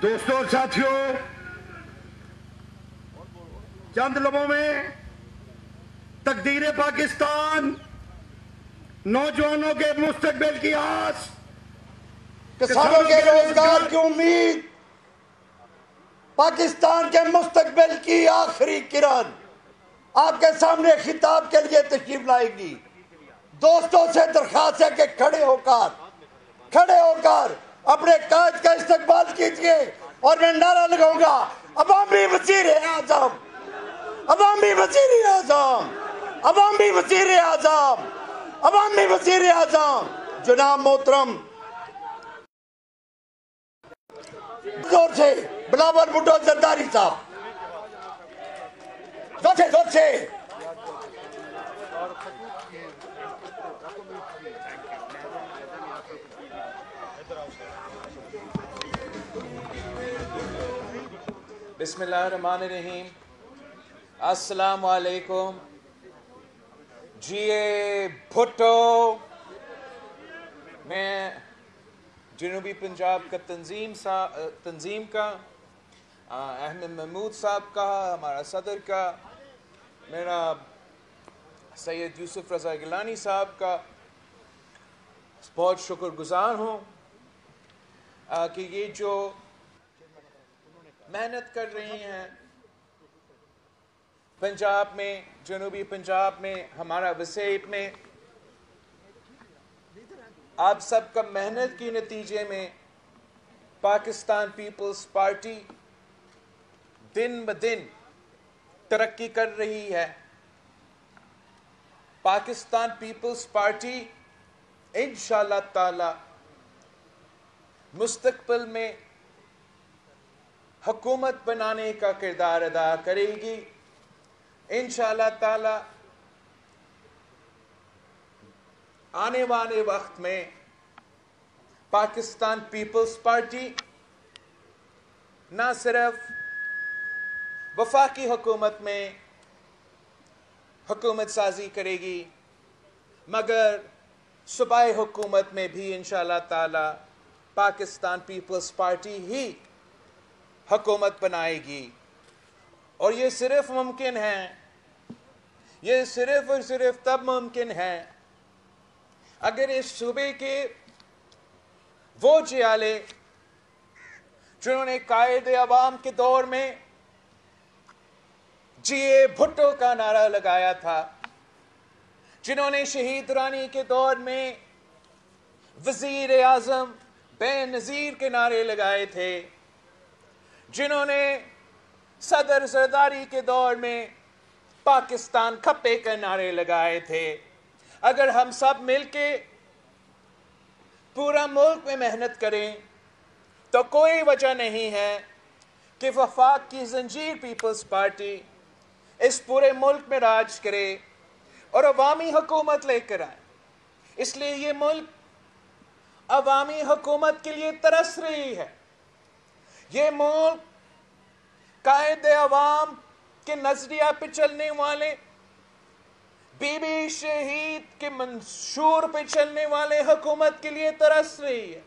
دوستوں اور ساتھیوں، چند لمحوں میں تقدیر پاکستان، نوجوانوں کے مستقبل کی آس، کسانوں کے روزگار کی امید، پاکستان کے مستقبل کی آخری کرن آپ کے سامنے خطاب کے لیے تشریف لائے گی۔ دوستوں سے درخواست ہے کہ کھڑے ہو کر اپنے قائد کا استقبال کیجئے اور میں نعرہ لگاؤں گا، عوامی وزیر اعظم، عوامی وزیر اعظم، عوامی وزیر اعظم، عوامی وزیر اعظم جناب محترم زور سے بلاول بھٹو زرداری صاحب، زور سے بسم اللہ الرحمن الرحیم۔ السلام علیکم۔ بھٹو، میں جنوبی پنجاب کا تنظیم کا، احمد محمود صاحب کا، ہمارا صدر کا، میرا سید یوسف رضا گیلانی صاحب کا بہت شکر گزار ہوں کہ یہ جو محنت کر رہی ہیں پنجاب میں، جنوبی پنجاب میں، ہمارا وسیب میں، آپ سب کا محنت کے نتیجے میں پاکستان پیپلز پارٹی دن بدن ترقی کر رہی ہے۔ پاکستان پیپلز پارٹی انشاءاللہ تعالی مستقبل میں حکومت بنانے کا کردار ادا کرے گی۔ انشاءاللہ تعالی آنے والے وقت میں پاکستان پیپلز پارٹی نہ صرف وفاقی حکومت میں حکومت سازی کرے گی مگر صوبائی حکومت میں بھی انشاءاللہ تعالی پاکستان پیپلز پارٹی ہی حکومت بنائے گی۔ اور یہ صرف ممکن ہے، یہ صرف اور صرف تب ممکن ہے اگر اس صوبے کے وہ جیالے جنہوں نے قائد عوام کے دور میں بھٹو کا نعرہ لگایا تھا، جنہوں نے شہید رانی کے دور میں وزیر اعظم بے نظیر کے نعرے لگائے تھے، جنہوں نے صدر زرداری کے دور میں پاکستان کھپے کے نعرے لگائے تھے، اگر ہم سب مل کے پورا ملک میں محنت کریں تو کوئی وجہ نہیں ہے کہ وفاق کی زنجیر پیپلز پارٹی اس پورے ملک میں راج کرے اور عوامی حکومت لے کر آئے۔ اس لیے یہ ملک عوامی حکومت کے لیے ترس رہی ہے۔ یہ ملک قائد عوام کے نظریہ پہ چلنے والے، بی بی شہید کے منشور پہ چلنے والے حکومت کے لیے ترس رہی ہے۔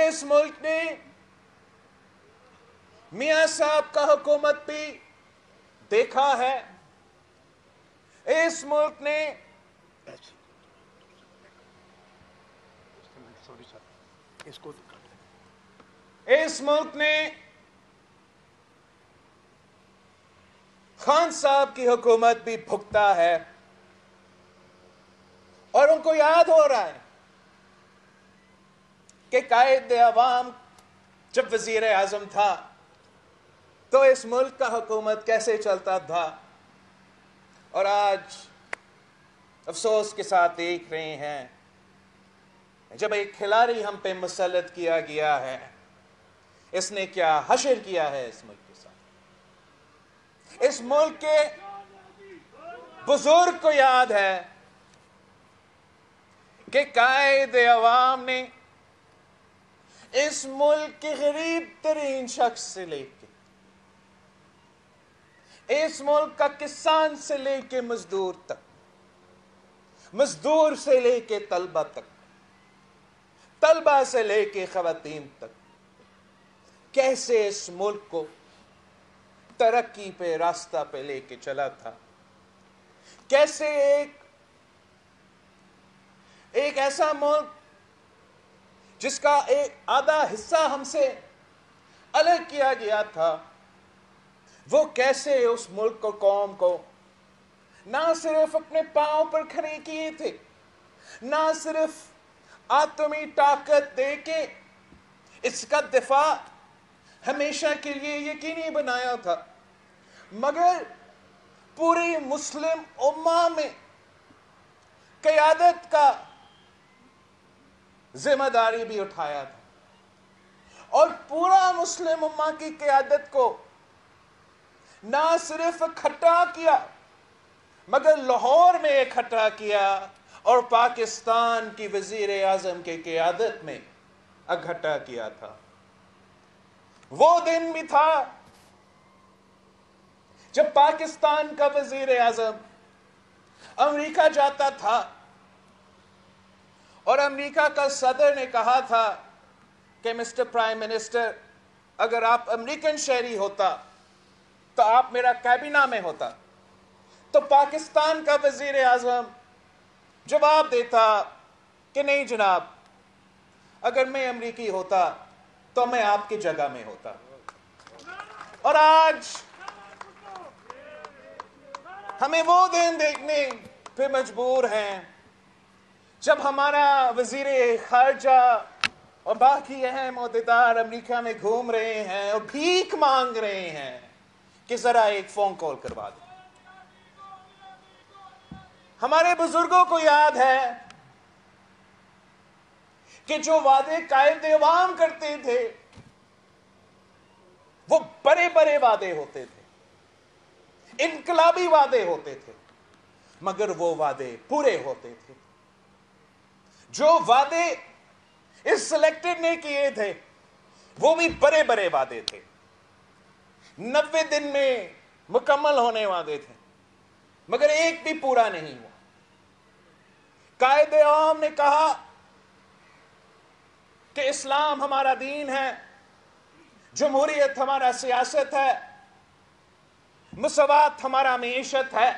اس ملک نے میاں صاحب کا حکومت بھی دیکھا ہے۔ اس ملک نے خان صاحب کی حکومت بھی بھگتا ہے اور ان کو یاد ہو رہا ہے کہ قائد عوام جب وزیر اعظم تھا تو اس ملک کا حکومت کیسے چلتا تھا، اور آج افسوس کے ساتھ دیکھ رہے ہیں جب ایک کھلاڑی ہم پہ مسلط کیا گیا ہے، اس نے کیا حشر کیا ہے اس ملک کے ساتھ۔ اس ملک کے بزرگ کو یاد ہے کہ قائد عوام نے اس ملک کے غریب ترین شخص سے لے کے، اس ملک کا کسان سے لے کے مزدور تک، مزدور سے لے کے طلبہ تک، طلبہ سے لے کے خواتین تک، کیسے اس ملک کو ترقی پہ راستہ پہ لے کے چلا تھا، کیسے ایک ایسا ملک جس کا ایک آدھا حصہ ہم سے الگ کیا گیا تھا، وہ کیسے اس ملک کو، قوم کو نہ صرف اپنے پاؤں پر کھڑے کیے تھے، نہ صرف آتمی طاقت دے کے اس کا دفاع ہمیشہ کے لیے یقینی بنایا تھا، مگر پوری مسلم امہ میں قیادت کا ذمہ داری بھی اٹھایا تھا، اور پورا مسلم امہ کی قیادت کو نہ صرف اکٹھا کیا مگر لاہور میں اکٹھا کیا اور پاکستان کی وزیر اعظم کی قیادت میں اکٹھا کیا تھا۔ وہ دن بھی تھا جب پاکستان کا وزیر اعظم امریکہ جاتا تھا اور امریکہ کا صدر نے کہا تھا کہ مسٹر پرائم منسٹر، اگر آپ امریکن شہری ہوتا تو آپ میرا کابینہ میں ہوتا، تو پاکستان کا وزیر اعظم جواب دیتا کہ نہیں جناب، اگر میں امریکی ہوتا تو میں آپ کی جگہ میں ہوتا۔ اور آج ہمیں وہ دن دیکھنے پہ مجبور ہیں جب ہمارا وزیر خارجہ اور باقی اہم عہدیدار امریکہ میں گھوم رہے ہیں اور بھیک مانگ رہے ہیں کہ ذرا ایک فون کال کروا دیں۔ ہمارے بزرگوں کو یاد ہے کہ جو وعدے قائد عوام کرتے تھے وہ بڑے بڑے وعدے ہوتے تھے، انقلابی وعدے ہوتے تھے، مگر وہ وعدے پورے ہوتے تھے۔ جو وعدے اس سلیکٹڈ نے کیے تھے وہ بھی بڑے بڑے وعدے تھے، 90 دن میں مکمل ہونے وعدے تھے، مگر ایک بھی پورا نہیں ہوا۔ قائد عام نے کہا کہ اسلام ہمارا دین ہے، جمہوریت ہمارا سیاست ہے، مساوات ہمارا معیشت ہے،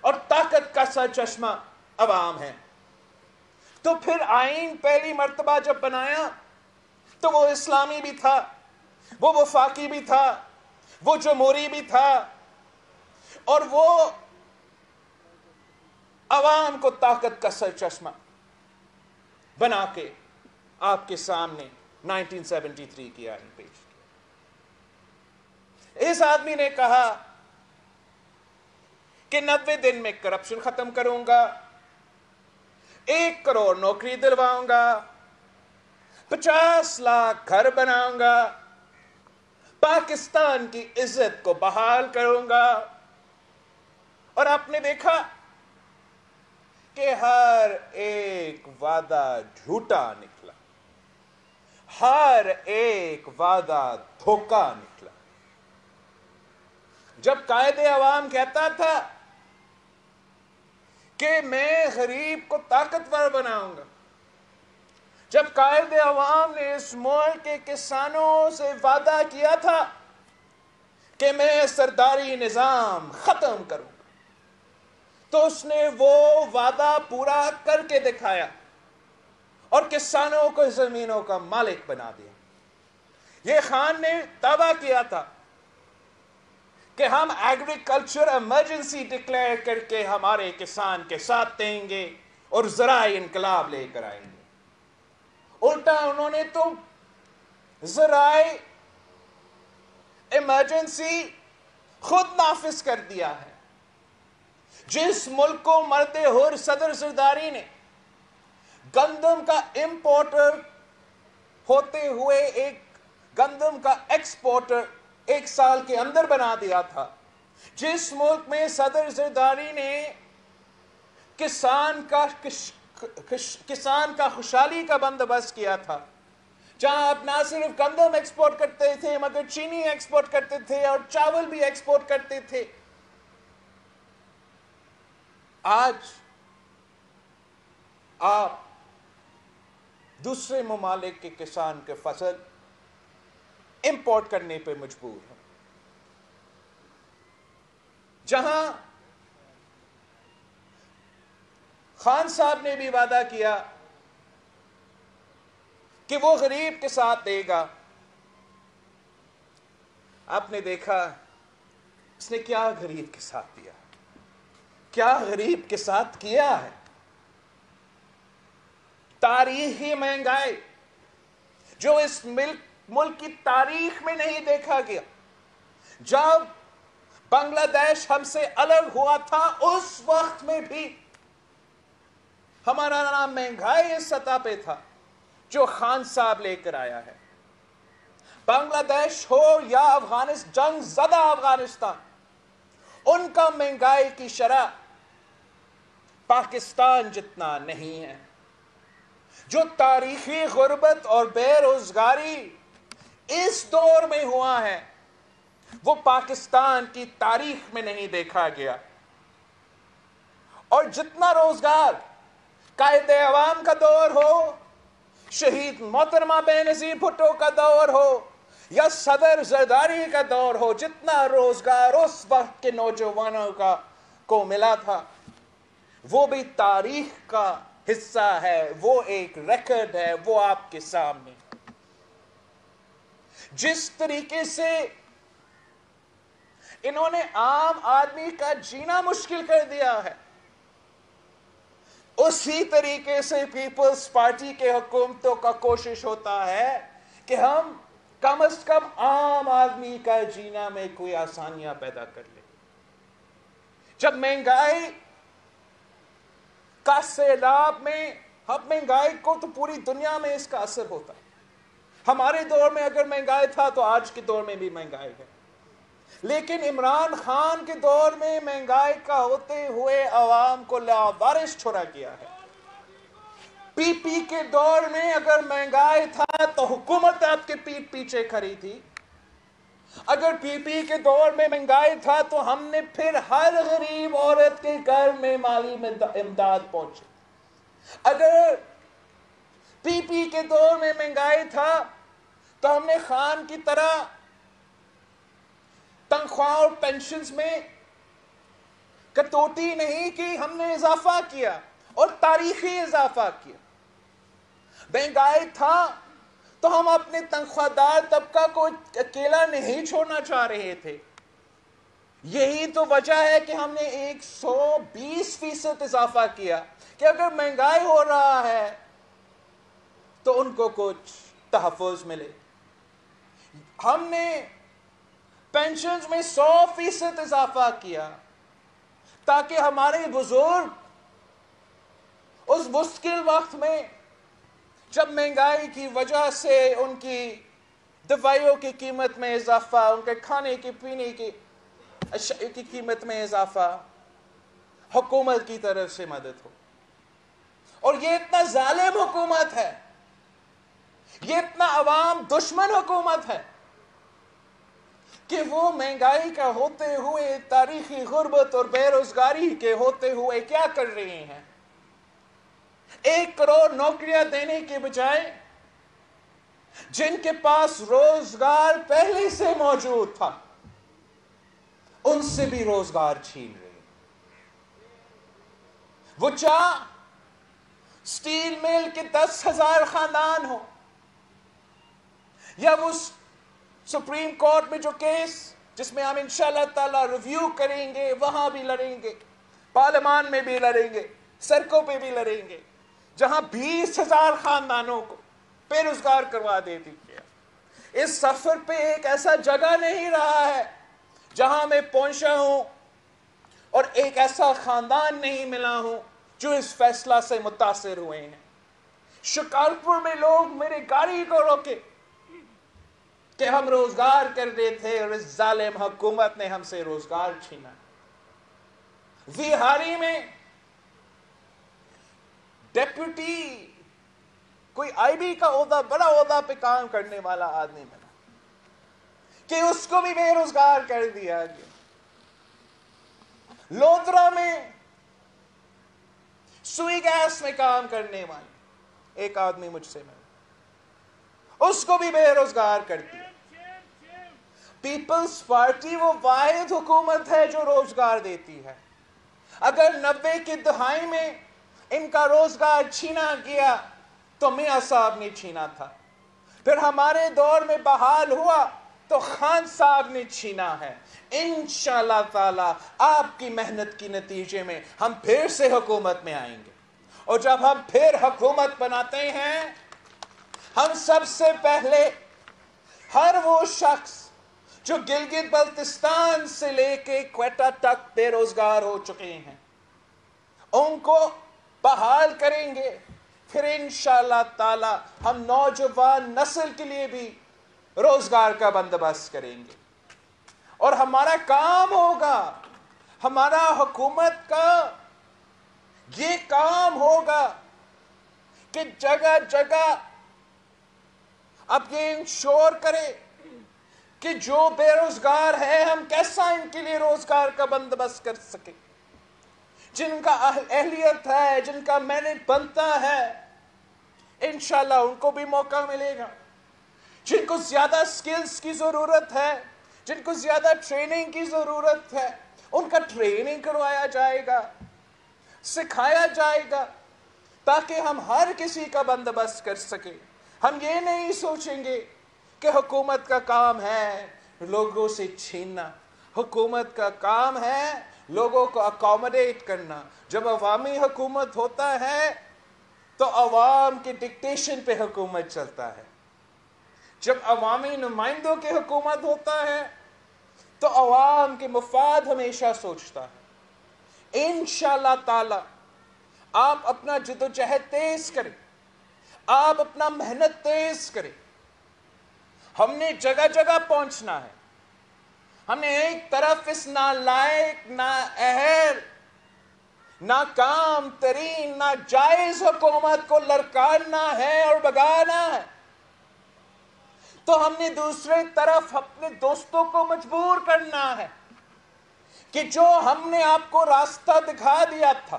اور طاقت کا سرچشمہ عوام ہے۔ تو پھر آئین پہلی مرتبہ جب بنایا تو وہ اسلامی بھی تھا، وہ وفاقی بھی تھا، وہ جمہوری بھی تھا، اور وہ عوام کو طاقت کا سرچشمہ بنا کے آپ کے سامنے 1973 کی آئین پیش کیا۔ اس آدمی نے کہا کہ 90 دن میں کرپشن ختم کروں گا، 1 کروڑ نوکری دلواؤں گا، 50 لاکھ گھر بناؤں گا، پاکستان کی عزت کو بحال کروں گا۔ اور آپ نے دیکھا کہ ہر ایک وعدہ جھوٹا نکلا، ہر ایک وعدہ دھوکہ نکلا۔ جب قائد عوام کہتا تھا کہ میں غریب کو طاقتور بناؤں گا، جب قائد عوام نے اس ملک کے کسانوں سے وعدہ کیا تھا کہ میں سرداری نظام ختم کروں گا، تو اس نے وہ وعدہ پورا کر کے دکھایا اور کسانوں کو زمینوں کا مالک بنا دیا۔ یہ خان نے دعویٰ کیا تھا کہ ہم ایگریکلچر ایمرجنسی ڈکلیئر کر کے ہمارے کسان کے ساتھ دیں گے اور زرعی انقلاب لے کر آئیں گے۔ الٹا انہوں نے تو زرعی ایمرجنسی خود نافذ کر دیا ہے۔ جس ملک کو مرد حر صدر زرداری نے گندم کا امپورٹر ہوتے ہوئے ایک گندم کا ایکسپورٹر 1 سال کے اندر بنا دیا تھا، جس ملک میں صدر زرداری نے کسان کا خوشحالی کا بندوبست کیا تھا، جہاں آپ نہ صرف گندم ایکسپورٹ کرتے تھے مگر چینی ایکسپورٹ کرتے تھے اور چاول بھی ایکسپورٹ کرتے تھے، آج آپ دوسرے ممالک کے کسان کے فصل امپورٹ کرنے پہ مجبور ہیں. جہاں خان صاحب نے بھی وعدہ کیا کہ وہ غریب کے ساتھ دے گا, آپ نے دیکھا اس نے کیا غریب کے ساتھ دیا, کیا غریب کے ساتھ کیا ہے. تاریخی مہنگائی جو اس ملک کی تاریخ میں نہیں دیکھا گیا. جب بنگلہ دیش ہم سے الگ ہوا تھا اس وقت میں بھی ہمارا نام مہنگائی اس سطح پہ تھا جو خان صاحب لے کر آیا ہے. بنگلہ دیش ہو یا جنگ زدہ افغانستان, ان کا مہنگائی کی شرح پاکستان جتنا نہیں ہے. جو تاریخی غربت اور بے روزگاری اس دور میں ہوا ہے وہ پاکستان کی تاریخ میں نہیں دیکھا گیا. اور جتنا روزگار قائد عوام کا دور ہو, شہید محترمہ بے نظیر بھٹو کا دور ہو یا صدر زرداری کا دور ہو, جتنا روزگار اس وقت کے نوجوانوں کو ملا تھا وہ بھی تاریخ کا حصہ ہے, وہ ایک ریکارڈ ہے, وہ آپ کے سامنے. جس طریقے سے انہوں نے عام آدمی کا جینا مشکل کر دیا ہے, اسی طریقے سے پیپلز پارٹی کے حکومتوں کا کوشش ہوتا ہے کہ ہم کم از کم عام آدمی کا جینا میں کوئی آسانیاں پیدا کر لیں. جب مہنگائی کا سیلاب میں, اب مہنگائی کو تو پوری دنیا میں اس کا اثر ہوتا ہے. ہمارے دور میں اگر مہنگائی تھا تو آج کے دور میں بھی مہنگائی ہے, لیکن عمران خان کے دور میں مہنگائی کا ہوتے ہوئے عوام کو لاوارث چھوڑا گیا ہے. پی پی کے دور میں اگر مہنگائی تھا تو حکومت آپ کے پیٹ پیچھے کھڑی تھی. اگر پی پی کے دور میں مہنگائی تھا تو ہم نے پھر ہر غریب عورت کے گھر میں مالی امداد پہنچی. اگر پی پی کے دور میں مہنگائی تھا تو ہم نے خان کی طرح تنخواہ اور پینشنز میں کٹوتی نہیں کی, ہم نے اضافہ کیا اور تاریخی اضافہ کیا. مہنگائی تھا تو ہم اپنے تنخواہ دار طبقہ کو اکیلا نہیں چھوڑنا چاہ رہے تھے. یہی تو وجہ ہے کہ ہم نے 120% اضافہ کیا کہ اگر مہنگائی ہو رہا ہے تو ان کو کچھ تحفظ ملے. ہم نے پینشنز میں 100% اضافہ کیا تاکہ ہمارے بزرگ اس مشکل وقت میں جب مہنگائی کی وجہ سے ان کی دوائیوں کی قیمت میں اضافہ, ان کے کھانے کی پینے کی اشیاء کی قیمت میں اضافہ, حکومت کی طرف سے مدد ہو. اور یہ اتنا ظالم حکومت ہے, یہ اتنا عوام دشمن حکومت ہے کہ وہ مہنگائی کا ہوتے ہوئے, تاریخی غربت اور بے روزگاری کے ہوتے ہوئے کیا کر رہے ہیں. 1 کروڑ نوکریاں دینے کے بجائے جن کے پاس روزگار پہلے سے موجود تھا ان سے بھی روزگار چھین رہے ہیں. وہ چاہ سٹیل مل کے 10,000 خاندان ہو, یا وہ سپریم کورٹ میں جو کیس جس میں ہم انشاءاللہ تعالی ریویو کریں گے وہاں بھی لڑیں گے, پارلیمان میں بھی لڑیں گے, سڑکوں پہ بھی لڑیں گے, جہاں 20,000 خاندانوں کو بے روزگار کروا دے دیا. اس سفر پہ ایک ایسا جگہ نہیں رہا ہے جہاں میں پہنچا ہوں اور ایک ایسا خاندان نہیں ملا ہوں جو اس فیصلہ سے متاثر ہوئے ہیں. شکارپور میں لوگ میرے گاڑی کو روکے کہ ہم روزگار کر رہے تھے اور اس ظالم حکومت نے ہم سے روزگار چھینا. ویہاری میں ڈیپیوٹی کوئی آئی بی کا عہدہ, بڑا عہدہ پہ کام کرنے والا آدمی ملا کہ اس کو بھی بے روزگار کر دیا گیا. لودرا میں سوئی گیس میں کام کرنے والے ایک آدمی مجھ سے ملا, اس کو بھی بے روزگار کر دیا. پیپلز پارٹی وہ واحد حکومت ہے جو روزگار دیتی ہے. اگر 90 کی دہائی میں ان کا روزگار چھینا گیا تو میاں صاحب نے چھینا تھا. پھر ہمارے دور میں بحال ہوا تو خان صاحب نے چھینا ہے. انشاءاللہ تعالی آپ کی محنت کی نتیجے میں ہم پھر سے حکومت میں آئیں گے. اور جب ہم پھر حکومت بناتے ہیں، ہم سب سے پہلے ہر وہ شخص جو گلگت بلتستان سے لے کے کوئٹہ تک بے روزگار ہو چکے ہیں ان کو بحال کریں گے. پھر انشاءاللہ تعالی ہم نوجوان نسل کے لیے بھی روزگار کا بندوبست کریں گے. اور ہمارا کام ہوگا، ہمارا حکومت کا یہ کام ہوگا کہ جگہ جگہ اب یہ انشور کرے کہ جو بے روزگار ہے ہم کیسا ان کے لیے روزگار کا بندوبست کر سکیں. جن کا اہلیت ہے، جن کا میرٹ بنتا ہے، انشاءاللہ ان کو بھی موقع ملے گا. جن کو زیادہ سکلز کی ضرورت ہے، جن کو زیادہ ٹریننگ کی ضرورت ہے، ان کا ٹریننگ کروایا جائے گا، سکھایا جائے گا، تاکہ ہم ہر کسی کا بندوبست کر سکیں. ہم یہ نہیں سوچیں گے کہ حکومت کا کام ہے لوگوں سے چھیننا. حکومت کا کام ہے لوگوں کو اکوموڈیٹ کرنا. جب عوامی حکومت ہوتا ہے تو عوام کی ڈکٹیشن پہ حکومت چلتا ہے. جب عوامی نمائندوں کی حکومت ہوتا ہے تو عوام کے مفاد ہمیشہ سوچتا ہے. انشاءاللہ تعالی آپ اپنا جدوجہد تیز کریں، آپ اپنا محنت تیز کریں. ہم نے جگہ جگہ پہنچنا ہے. ہم نے ایک طرف اس نالائق، نااہل، ناکام ترین، ناجائز حکومت کو لڑکانا ہے اور بھگانا ہے، تو ہم نے دوسرے طرف اپنے دوستوں کو مجبور کرنا ہے کہ جو ہم نے آپ کو راستہ دکھا دیا تھا،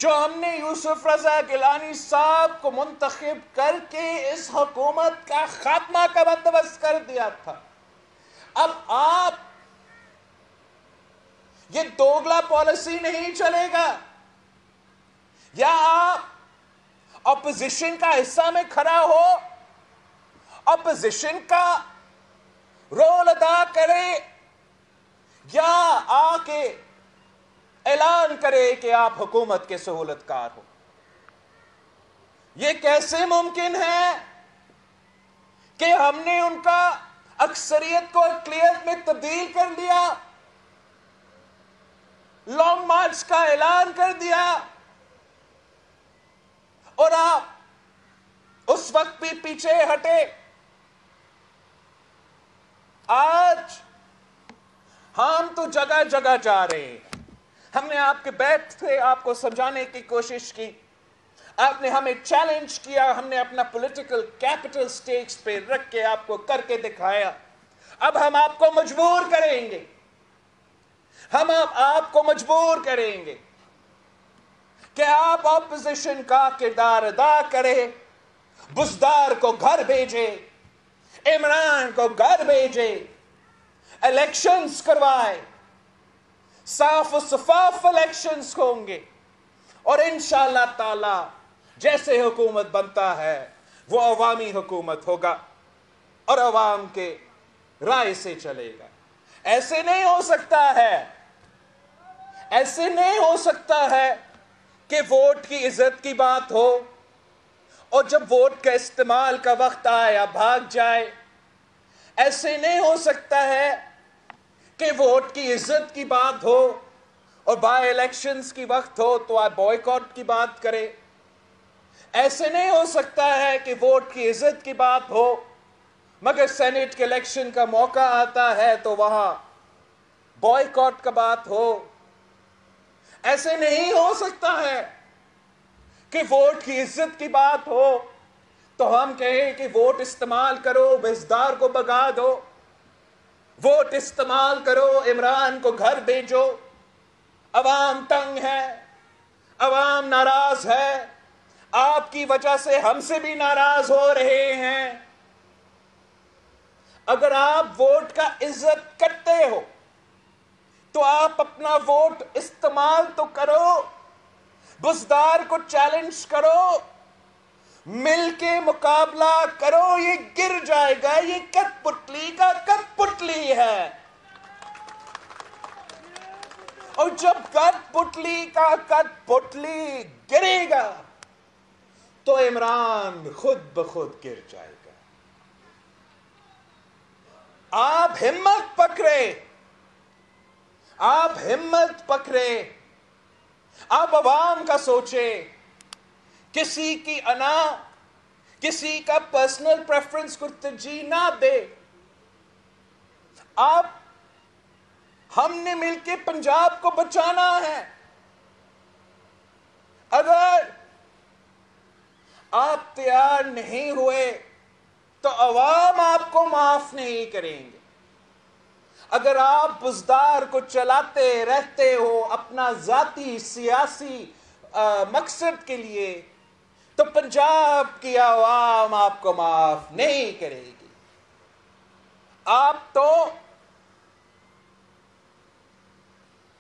جو ہم نے یوسف رضا گیلانی صاحب کو منتخب کر کے اس حکومت کا خاتمہ کا بندوبست کر دیا تھا، اب آپ یہ دوگلا پالیسی نہیں چلے گا. یا آپ اپوزیشن کا حصہ میں کھڑا ہو، اپوزیشن کا رول ادا کرے، یا آ کے اعلان کرے کہ آپ حکومت کے سہولت کار ہو. یہ کیسے ممکن ہے کہ ہم نے ان کا اکثریت کو اقلیت میں تبدیل کر دیا، لانگ مارچ کا اعلان کر دیا، اور آپ اس وقت بھی پیچھے ہٹے. آج ہم تو جگہ جگہ جا رہے ہیں. ہم نے آپ کے بیٹھ سے آپ کو سمجھانے کی کوشش کی، آپ نے ہمیں چیلنج کیا، ہم نے اپنا پولیٹیکل کیپٹل سٹیکس پہ رکھ کے آپ کو کر کے دکھایا. اب ہم آپ کو مجبور کریں گے، ہم آپ کو مجبور کریں گے کہ آپ اپوزیشن کا کردار ادا کریں، بزدار کو گھر بھیجے، عمران کو گھر بھیجے، الیکشنز کروائے، صاف و شفاف الیکشنز ہوں گے، اور انشاءاللہ تعالی جیسے حکومت بنتا ہے وہ عوامی حکومت ہوگا اور عوام کے رائے سے چلے گا. ایسے نہیں ہو سکتا ہے، ایسے نہیں ہو سکتا ہے کہ ووٹ کی عزت کی بات ہو اور جب ووٹ کا استعمال کا وقت آیا بھاگ جائے. ایسے نہیں ہو سکتا ہے کہ ووٹ کی عزت کی بات ہو اور بائی الیکشنز کی وقت ہو تو آپ بوائیکاٹ کی بات کریں. ایسے نہیں ہو سکتا ہے کہ ووٹ کی عزت کی بات ہو مگر سینٹ کے الیکشن کا موقع آتا ہے تو وہاں بوائیکاٹ کا بات ہو. ایسے نہیں ہو سکتا ہے کہ ووٹ کی عزت کی بات ہو تو ہم کہیں کہ ووٹ استعمال کرو، بزدار کو بھگا دو، ووٹ استعمال کرو، عمران کو گھر بھیجو. عوام تنگ ہے، عوام ناراض ہے، آپ کی وجہ سے ہم سے بھی ناراض ہو رہے ہیں. اگر آپ ووٹ کا عزت کرتے ہو تو آپ اپنا ووٹ استعمال تو کرو، بزدار کو چیلنج کرو، مل کے مقابلہ کرو. یہ گر جائے گا، یہ کٹ پتلی کا کٹ پتلی ہے، اور جب کٹ پتلی کا کٹ پتلی گرے گا تو عمران خود بخود گر جائے گا. آپ ہمت پکڑے، آپ ہمت پکڑے، آپ عوام کا سوچے، کسی کی انا، کسی کا پرسنل پریفرنس کو ترجیح نہ دے. ہم نے مل کے پنجاب کو بچانا ہے. اگر آپ تیار نہیں ہوئے تو عوام آپ کو معاف نہیں کریں گے. اگر آپ بزدار کو چلاتے رہتے ہو اپنا ذاتی سیاسی مقصد کے لیے تو پنجاب کی عوام آپ کو معاف نہیں کرے گی. آپ تو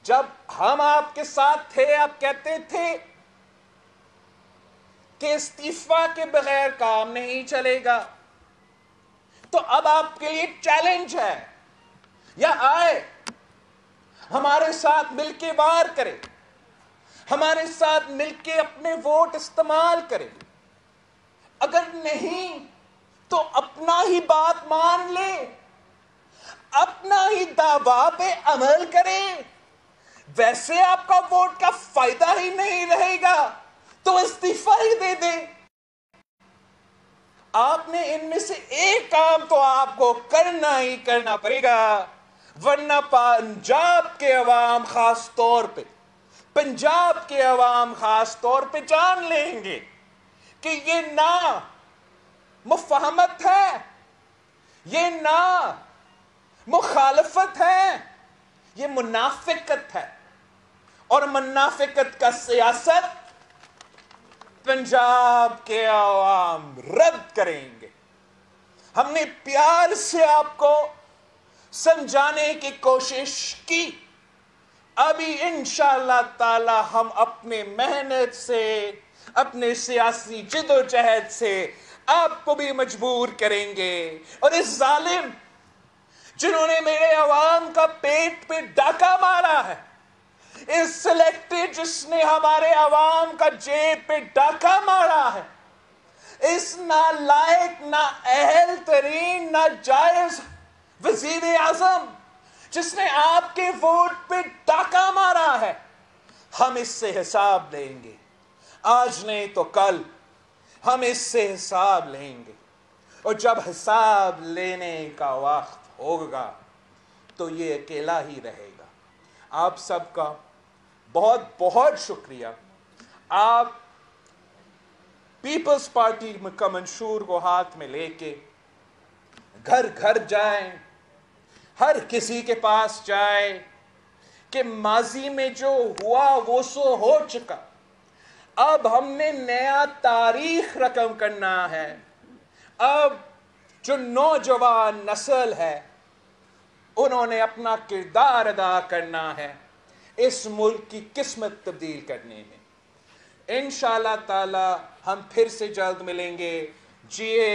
جب ہم آپ کے ساتھ تھے آپ کہتے تھے کہ استعفا کے بغیر کام نہیں چلے گا. تو اب آپ کے لیے چیلنج ہے، یا آئے ہمارے ساتھ مل کے وار کرے، ہمارے ساتھ مل کے اپنے ووٹ استعمال کرے. اگر نہیں تو اپنا ہی بات مان لے، اپنا ہی دعویٰ پہ عمل کرے. ویسے آپ کا ووٹ کا فائدہ ہی نہیں رہے گا تو استعفا ہی دے دیں. آپ نے ان میں سے ایک کام تو آپ کو کرنا ہی کرنا پڑے گا، ورنہ پنجاب کے عوام خاص طور پہ جان لیں گے کہ یہ نہ مفاہمت ہے، یہ نہ مخالفت ہے، یہ منافقت ہے. اور منافقت کا سیاست پنجاب کے عوام رد کریں گے. ہم نے پیار سے آپ کو سمجھانے کی کوشش کی. ابھی انشاءاللہ تعالی ہم اپنے محنت سے، اپنے سیاسی جدوجہد سے آپ کو بھی مجبور کریں گے. اور اس ظالم جنہوں نے میرے عوام کا پیٹ پہ ڈاکہ مارا ہے، اس سلیکٹڈ جس نے ہمارے عوام کا جیب پہ ڈاکہ مارا ہے، اس نالائق، نا اہل ترین، نا جائز وزیر اعظم جس نے آپ کے ووٹ پہ ڈاکہ مارا ہے، ہم اس سے حساب لیں گے. آج نہیں تو کل ہم اس سے حساب لیں گے. اور جب حساب لینے کا وقت ہوگا تو یہ اکیلا ہی رہے گا. آپ سب کا بہت بہت شکریہ. آپ پیپلز پارٹی کا منشور کو ہاتھ میں لے کے گھر گھر جائیں، ہر کسی کے پاس جائیں کہ ماضی میں جو ہوا وہ سو ہو چکا. اب ہم نے نیا تاریخ رقم کرنا ہے. اب جو نوجوان نسل ہے انہوں نے اپنا کردار ادا کرنا ہے اس ملک کی قسمت تبدیل کرنے میں. انشاءاللہ تعالی ہم پھر سے جلد ملیں گے. جیے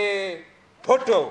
بھٹو.